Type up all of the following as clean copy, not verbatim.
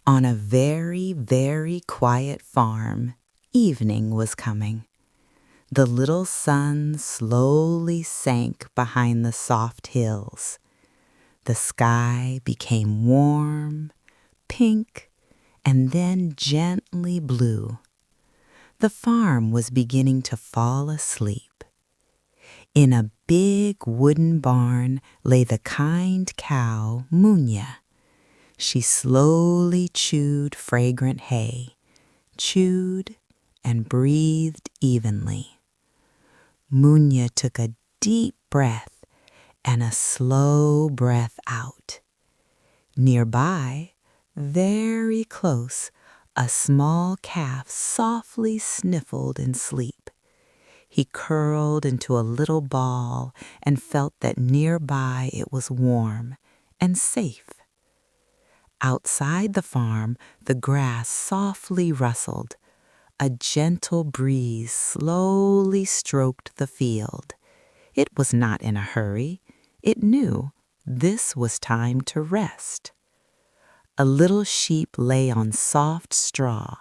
On a very, very quiet farm, evening was coming. The little sun slowly sank behind the soft hills. The sky became warm, pink, and then gently blue. The farm was beginning to fall asleep. In a big wooden barn lay the kind cow, Munya. She slowly chewed fragrant hay, chewed and breathed evenly. Munya took a deep breath and a slow breath out. Nearby, very close, a small calf softly sniffled in sleep. He curled into a little ball and felt that nearby it was warm and safe. Outside the farm, the grass softly rustled. A gentle breeze slowly stroked the field. It was not in a hurry. It knew this was time to rest. A little sheep lay on soft straw.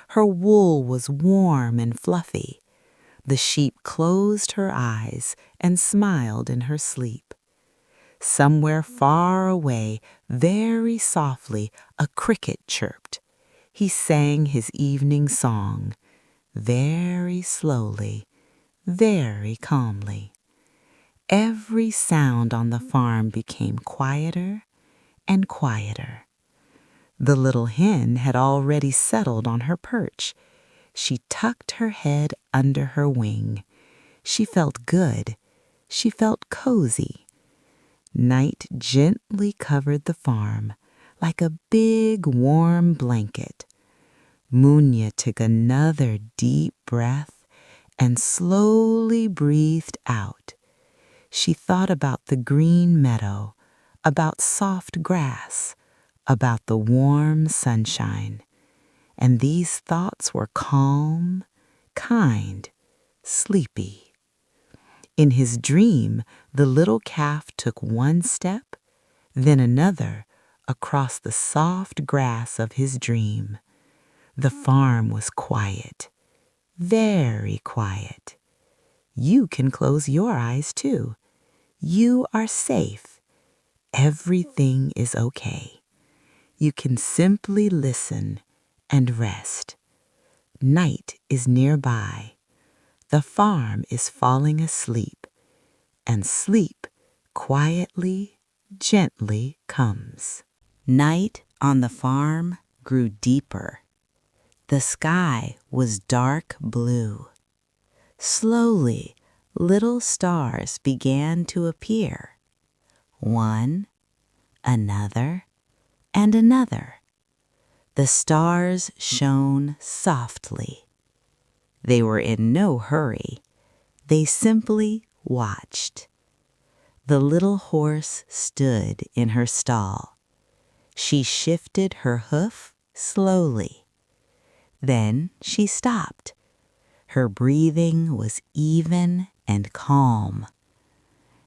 Her wool was warm and fluffy. The sheep closed her eyes and smiled in her sleep. Somewhere far away, very softly, a cricket chirped. He sang his evening song, very slowly, very calmly. Every sound on the farm became quieter and quieter. The little hen had already settled on her perch. She tucked her head under her wing. She felt good. She felt cozy. Night gently covered the farm like a big warm blanket. Munya took another deep breath and slowly breathed out. She thought about the green meadow, about soft grass, about the warm sunshine. And these thoughts were calm, kind, sleepy. In his dream, the little calf took one step, then another, across the soft grass of his dream. The farm was quiet, very quiet. You can close your eyes too. You are safe. Everything is okay. You can simply listen and rest. Night is nearby. The farm is falling asleep, and sleep quietly, gently comes. Night on the farm grew deeper. The sky was dark blue. Slowly, little stars began to appear. One, another, and another. The stars shone softly. They were in no hurry. They simply watched. The little horse stood in her stall. She shifted her hoof slowly. Then she stopped. Her breathing was even and calm.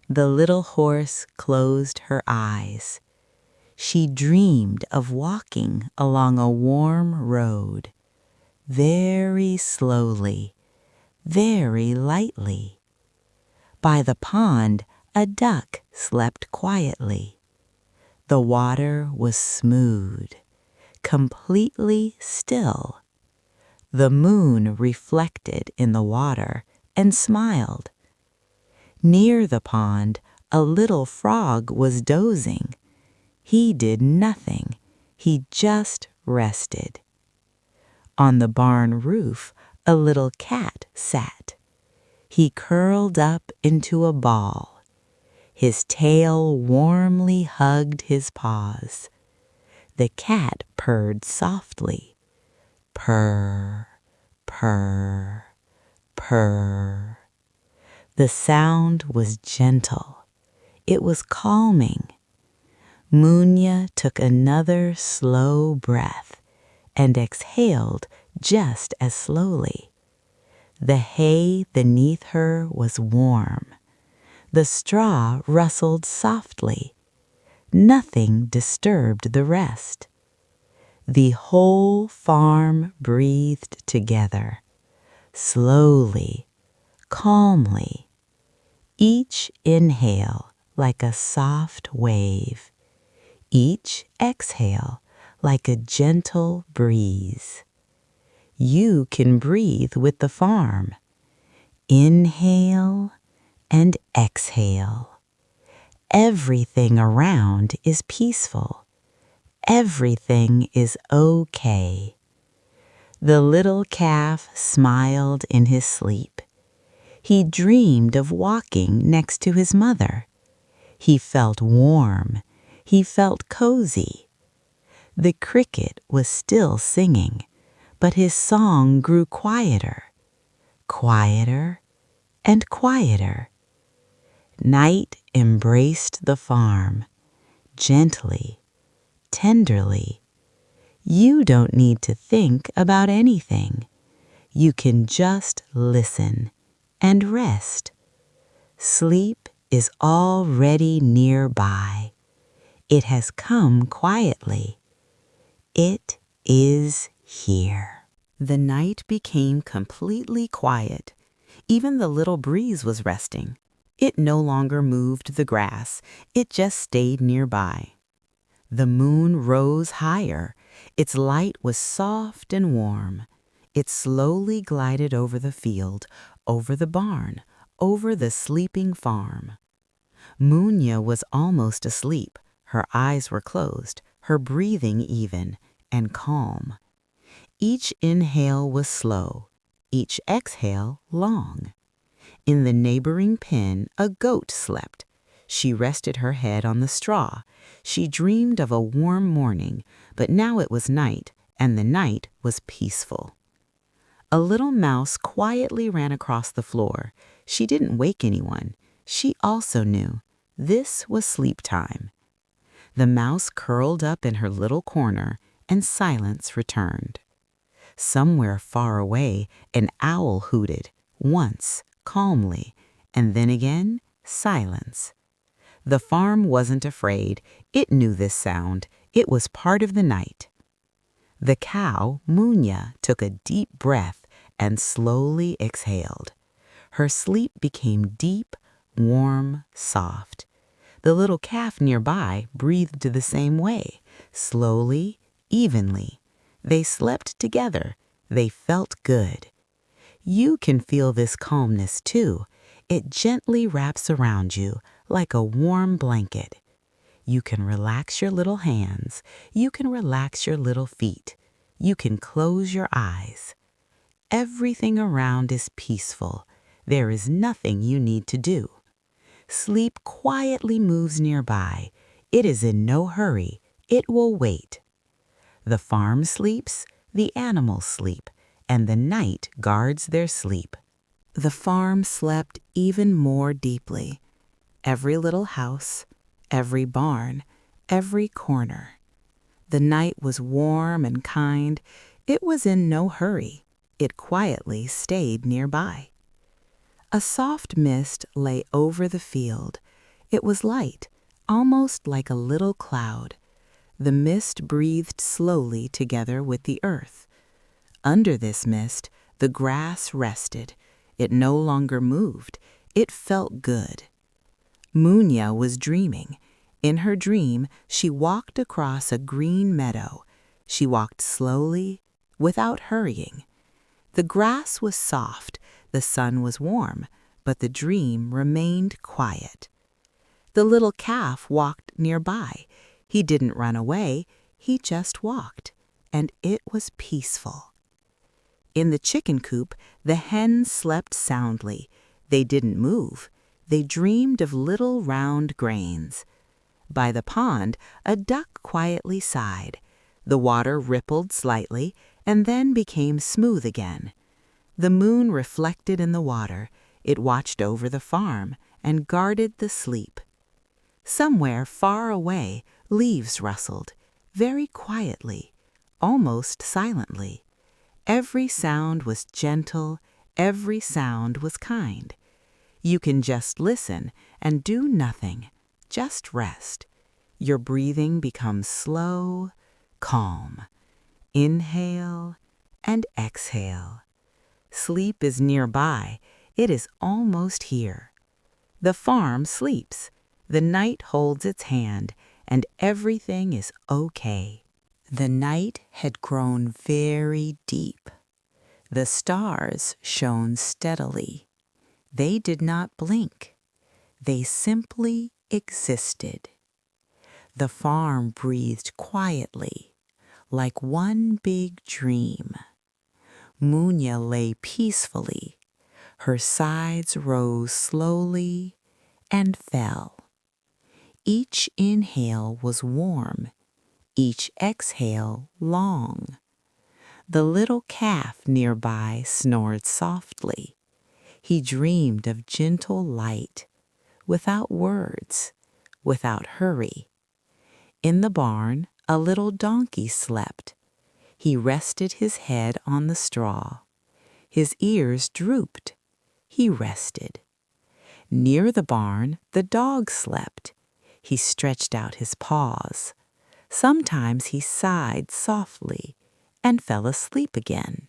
The little horse closed her eyes. She dreamed of walking along a warm road, very slowly, very lightly. By the pond, a duck slept quietly. The water was smooth, completely still. The moon reflected in the water and smiled. Near the pond, a little frog was dozing. He did nothing. He just rested. On the barn roof, a little cat sat. He curled up into a ball. His tail warmly hugged his paws. The cat purred softly. Purr, purr, purr. The sound was gentle. It was calming. Munya took another slow breath and exhaled just as slowly. The hay beneath her was warm. The straw rustled softly. Nothing disturbed the rest. The whole farm breathed together, slowly, calmly, each inhale like a soft wave, each exhale like a gentle breeze. You can breathe with the farm. Inhale and exhale. Everything around is peaceful. Everything is okay. The little calf smiled in his sleep. He dreamed of walking next to his mother. He felt warm. He felt cozy. The cricket was still singing, but his song grew quieter, quieter, and quieter. Night embraced the farm, gently, tenderly. You don't need to think about anything. You can just listen and rest. Sleep is already nearby. It has come quietly. It is here. The night became completely quiet. Even the little breeze was resting. It no longer moved the grass. It just stayed nearby. The moon rose higher. Its light was soft and warm. It slowly glided over the field, over the barn, over the sleeping farm. Munya was almost asleep. Her eyes were closed, her breathing even and calm. Each inhale was slow, each exhale long. In the neighboring pen, a goat slept. She rested her head on the straw. She dreamed of a warm morning, but now it was night, and the night was peaceful. A little mouse quietly ran across the floor. She didn't wake anyone. She also knew this was sleep time. The mouse curled up in her little corner, and silence returned. Somewhere far away, an owl hooted, once, calmly, and then again, silence. The farm wasn't afraid. It knew this sound. It was part of the night. The cow, Munya, took a deep breath and slowly exhaled. Her sleep became deep, warm, soft. The little calf nearby breathed the same way, slowly, evenly. They slept together. They felt good. You can feel this calmness too. It gently wraps around you like a warm blanket. You can relax your little hands. You can relax your little feet. You can close your eyes. Everything around is peaceful. There is nothing you need to do. Sleep quietly moves nearby. It is in no hurry. It will wait. The farm sleeps, the animals sleep, and the night guards their sleep. The farm slept even more deeply. Every little house, every barn, every corner. The night was warm and kind. It was in no hurry. It quietly stayed nearby. A soft mist lay over the field. It was light, almost like a little cloud. The mist breathed slowly together with the earth. Under this mist, the grass rested. It no longer moved. It felt good. Munya was dreaming. In her dream, she walked across a green meadow. She walked slowly, without hurrying. The grass was soft, the sun was warm, but the dream remained quiet. The little calf walked nearby. He didn't run away, he just walked, and it was peaceful. In the chicken coop, the hens slept soundly. They didn't move. They dreamed of little round grains. By the pond, a duck quietly sighed. The water rippled slightly and then became smooth again. The moon reflected in the water. It watched over the farm and guarded the sleep. Somewhere far away, leaves rustled, very quietly, almost silently. Every sound was gentle, every sound was kind. You can just listen and do nothing, just rest. Your breathing becomes slow, calm. Inhale and exhale. Sleep is nearby. It is almost here. The farm sleeps. The night holds its hand, and everything is okay. The night had grown very deep. The stars shone steadily. They did not blink. They simply existed. The farm breathed quietly, like one big dream. Munya lay peacefully. Her sides rose slowly and fell. Each inhale was warm, each exhale long. The little calf nearby snored softly. He dreamed of gentle light, without words, without hurry. In the barn, a little donkey slept. He rested his head on the straw. His ears drooped. He rested. Near the barn, the dog slept. He stretched out his paws. Sometimes he sighed softly and fell asleep again.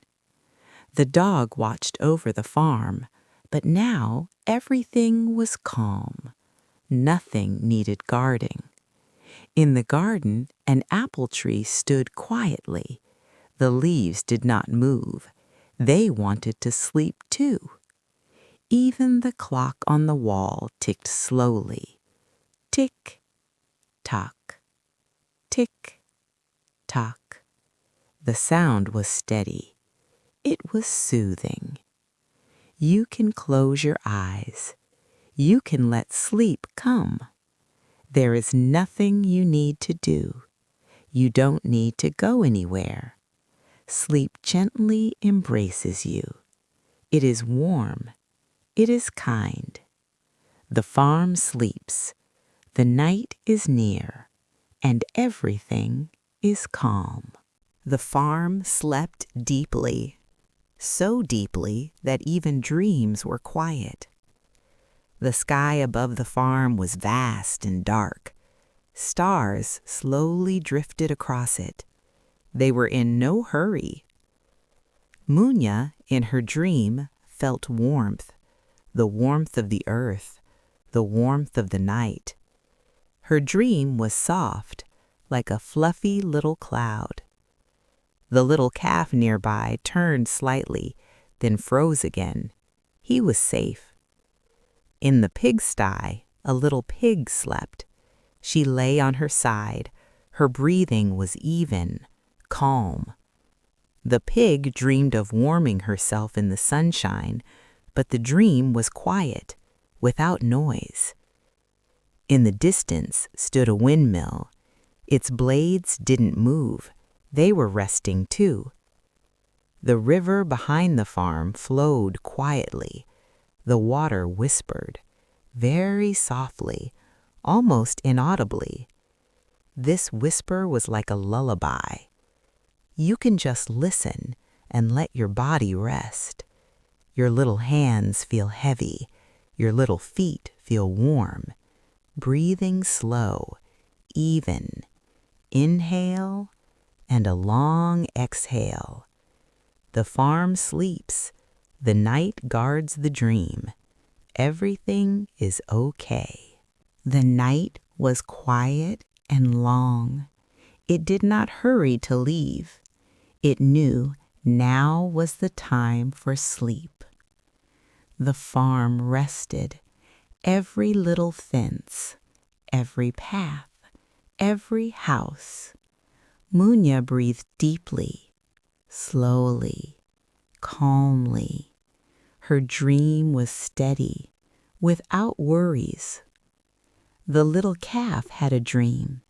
The dog watched over the farm, but now everything was calm. Nothing needed guarding. In the garden, an apple tree stood quietly. The leaves did not move. They wanted to sleep too. Even the clock on the wall ticked slowly. Tick, tock, tick, tock. The sound was steady. It was soothing. You can close your eyes. You can let sleep come. There is nothing you need to do. You don't need to go anywhere. Sleep gently embraces you. It is warm. It is kind. The farm sleeps. The night is near, and everything is calm. The farm slept deeply, so deeply that even dreams were quiet. The sky above the farm was vast and dark. Stars slowly drifted across it. They were in no hurry. Munya, in her dream, felt warmth, the warmth of the earth, the warmth of the night. Her dream was soft, like a fluffy little cloud. The little calf nearby turned slightly, then froze again. He was safe. In the pigsty, a little pig slept. She lay on her side. Her breathing was even, calm. The pig dreamed of warming herself in the sunshine, but the dream was quiet, without noise. In the distance stood a windmill. Its blades didn't move. They were resting too. The river behind the farm flowed quietly. The water whispered, very softly, almost inaudibly. This whisper was like a lullaby. You can just listen and let your body rest. Your little hands feel heavy. Your little feet feel warm. Breathing slow, even. Inhale and a long exhale. The farm sleeps. The night guards the dream. Everything is okay. The night was quiet and long. It did not hurry to leave. It knew now was the time for sleep. The farm rested. Every little fence, every path, every house. Munya breathed deeply, slowly, calmly. Her dream was steady, without worries. The little calf had a dream.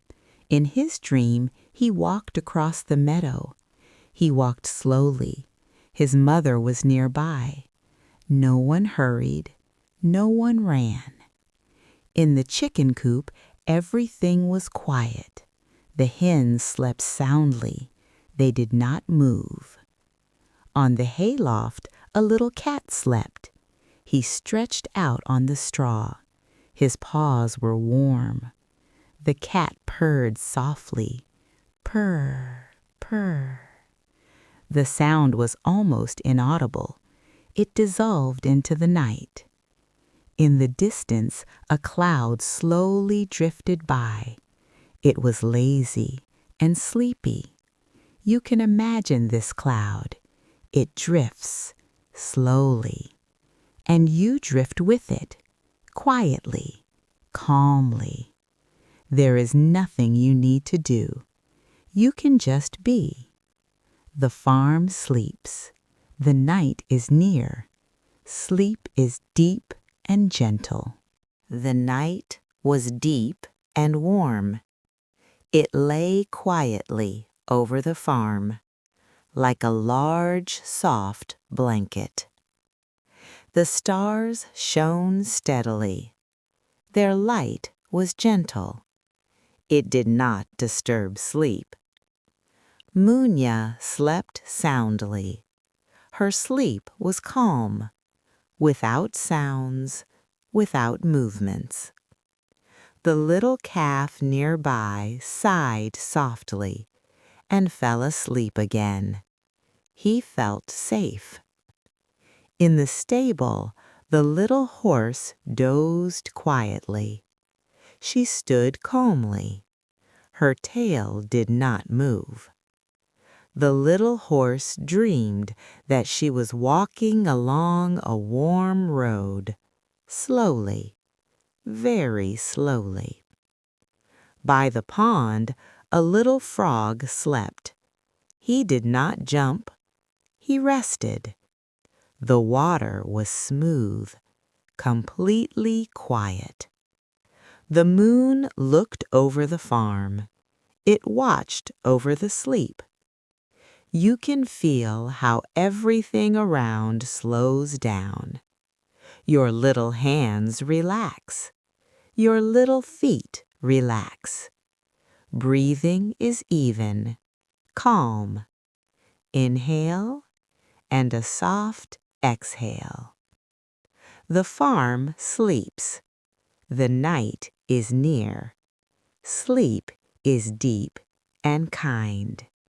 In his dream, he walked across the meadow. He walked slowly. His mother was nearby. No one hurried. No one ran. In the chicken coop, everything was quiet. The hens slept soundly. They did not move. On the hayloft, a little cat slept. He stretched out on the straw. His paws were warm. The cat purred softly. Purr, purr. The sound was almost inaudible. It dissolved into the night. In the distance, a cloud slowly drifted by. It was lazy and sleepy. You can imagine this cloud. It drifts slowly, and you drift with it, quietly, calmly. There is nothing you need to do. You can just be. The farm sleeps. The night is near. Sleep is deep and gentle. The night was deep and warm. It lay quietly over the farm, like a large, soft blanket. The stars shone steadily. Their light was gentle. It did not disturb sleep. Munya slept soundly. Her sleep was calm, without sounds, without movements. The little calf nearby sighed softly and fell asleep again. He felt safe. In the stable, the little horse dozed quietly. She stood calmly. Her tail did not move. The little horse dreamed that she was walking along a warm road, slowly, very slowly. By the pond, a little frog slept. He did not jump. He rested. The water was smooth, completely quiet. The moon looked over the farm. It watched over the sleep. You can feel how everything around slows down. Your little hands relax. Your little feet relax. Breathing is even, calm. Inhale and a soft exhale. The farm sleeps. The night is near. Sleep is deep and kind.